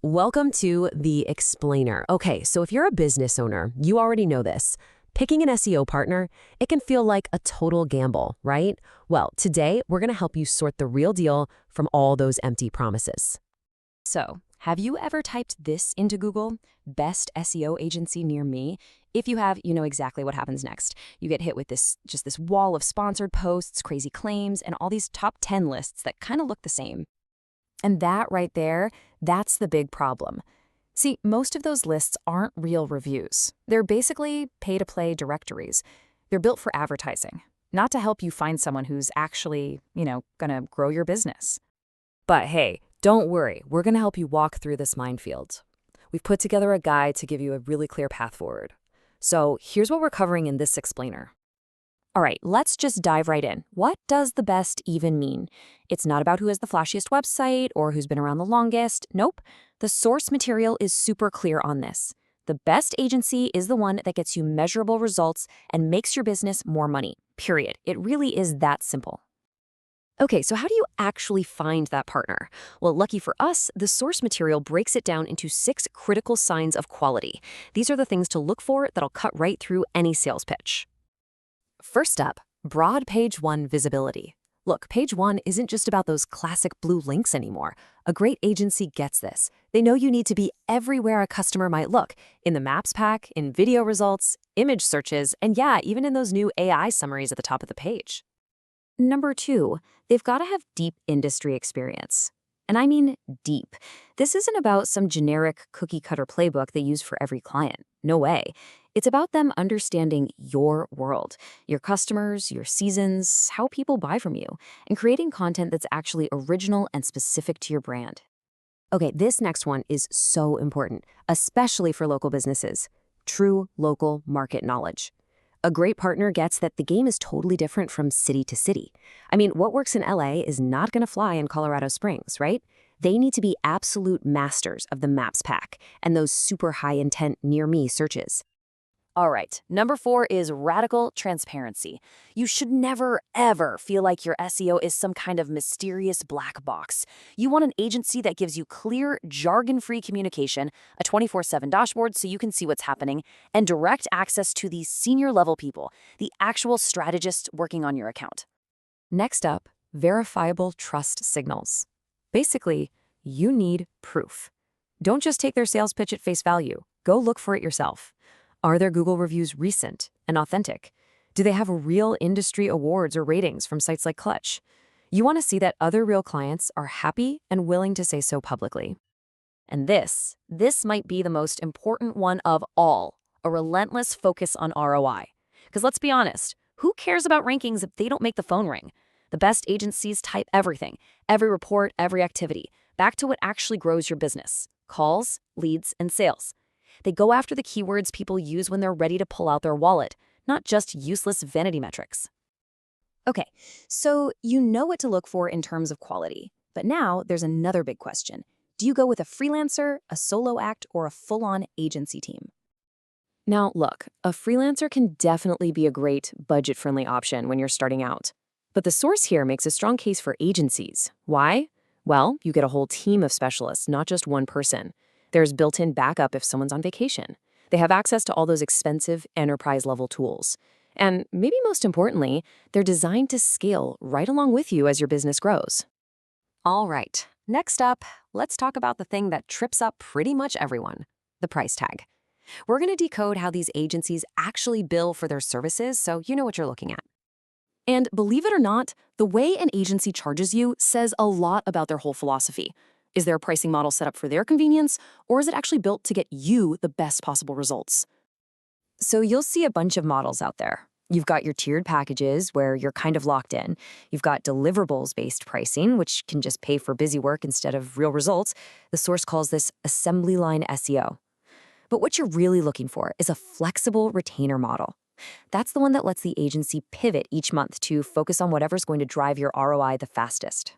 Welcome to The Explainer. Okay, so if you're a business owner, you already know this. Picking an SEO partner, it can feel like a total gamble, right? Well, today we're going to help you sort the real deal from all those empty promises. So, have you ever typed this into Google? Best SEO agency near me? If you have, you know exactly what happens next. You get hit with this wall of sponsored posts, crazy claims, and all these top 10 lists that kind of look the same. And that right there, that's the big problem. See, most of those lists aren't real reviews. They're basically pay-to-play directories. They're built for advertising, not to help you find someone who's actually, gonna grow your business. But hey, don't worry, we're going to help you walk through this minefield. We've put together a guide to give you a really clear path forward. So here's what we're covering in this explainer. All right, let's just dive right in. What does the best even mean? It's not about who has the flashiest website or who's been around the longest. Nope. The source material is super clear on this. The best agency is the one that gets you measurable results and makes your business more money. Period. It really is that simple. Okay, so how do you actually find that partner? Well, lucky for us, the source material breaks it down into 6 critical signs of quality. These are the things to look for that'll cut right through any sales pitch. First up, broad page 1 visibility. Look, page 1 isn't just about those classic blue links anymore. A great agency gets this. They know you need to be everywhere a customer might look, in the maps pack, in video results, image searches, and yeah, even in those new AI summaries at the top of the page. Number 2, they've got to have deep industry experience. And I mean deep. This isn't about some generic cookie-cutter playbook they use for every client. No way. It's about them understanding your world, your customers, your seasons, how people buy from you, and creating content that's actually original and specific to your brand. Okay, this next one is so important, especially for local businesses. True local market knowledge. A great partner gets that the game is totally different from city to city. I mean, what works in LA is not going to fly in Colorado Springs, right? They need to be absolute masters of the maps pack and those super high intent near me searches. All right, number 4 is radical transparency. You should never, ever feel like your SEO is some kind of mysterious black box. You want an agency that gives you clear, jargon-free communication, a 24/7 dashboard so you can see what's happening, and direct access to the senior-level people, the actual strategists working on your account. Next up, verifiable trust signals. Basically, you need proof. Don't just take their sales pitch at face value. Go look for it yourself. Are their Google reviews recent and authentic? Do they have real industry awards or ratings from sites like Clutch? You want to see that other real clients are happy and willing to say so publicly. And this might be the most important one of all, a relentless focus on ROI. Because let's be honest, who cares about rankings if they don't make the phone ring? The best agencies type everything, every report, every activity, back to what actually grows your business: calls, leads, and sales. They go after the keywords people use when they're ready to pull out their wallet, not just useless vanity metrics. Okay, so you know what to look for in terms of quality. But now there's another big question. Do you go with a freelancer, a solo act, or a full-on agency team? Now, look, a freelancer can definitely be a great, budget-friendly option when you're starting out. But the source here makes a strong case for agencies. Why? Well, you get a whole team of specialists, not just one person. There's built-in backup if someone's on vacation. They have access to all those expensive enterprise-level tools. And maybe most importantly, they're designed to scale right along with you as your business grows. All right, next up, let's talk about the thing that trips up pretty much everyone: the price tag. We're going to decode how these agencies actually bill for their services so you know what you're looking at. And believe it or not, the way an agency charges you says a lot about their whole philosophy. Is their pricing model set up for their convenience, or is it actually built to get you the best possible results? So you'll see a bunch of models out there. You've got your tiered packages where you're kind of locked in. You've got deliverables-based pricing, which can just pay for busy work instead of real results. The source calls this assembly line SEO. But what you're really looking for is a flexible retainer model. That's the one that lets the agency pivot each month to focus on whatever's going to drive your ROI the fastest.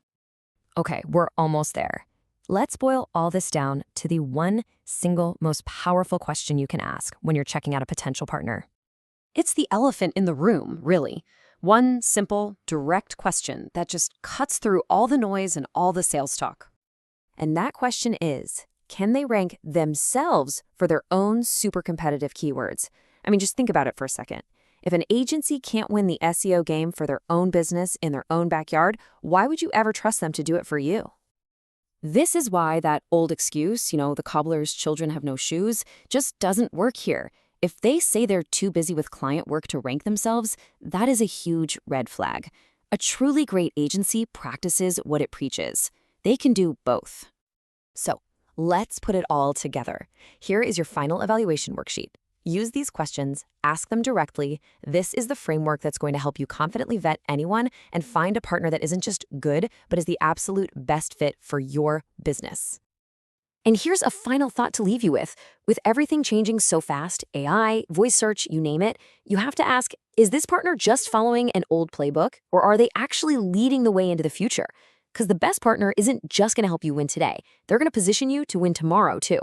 Okay, we're almost there. Let's boil all this down to the one single most powerful question you can ask when you're checking out a potential partner. It's the elephant in the room, really. One simple, direct question that just cuts through all the noise and all the sales talk. And that question is, can they rank themselves for their own super competitive keywords? I mean, just think about it for a second. If an agency can't win the SEO game for their own business in their own backyard, why would you ever trust them to do it for you? This is why that old excuse, the cobbler's children have no shoes, just doesn't work here. If they say they're too busy with client work to rank themselves, that is a huge red flag. A truly great agency practices what it preaches. They can do both. So, let's put it all together. Here is your final evaluation worksheet. Use these questions, ask them directly. This is the framework that's going to help you confidently vet anyone and find a partner that isn't just good, but is the absolute best fit for your business. And here's a final thought to leave you with. With everything changing so fast, AI, voice search, you name it, you have to ask, is this partner just following an old playbook, or are they actually leading the way into the future? Because the best partner isn't just going to help you win today. They're going to position you to win tomorrow, too.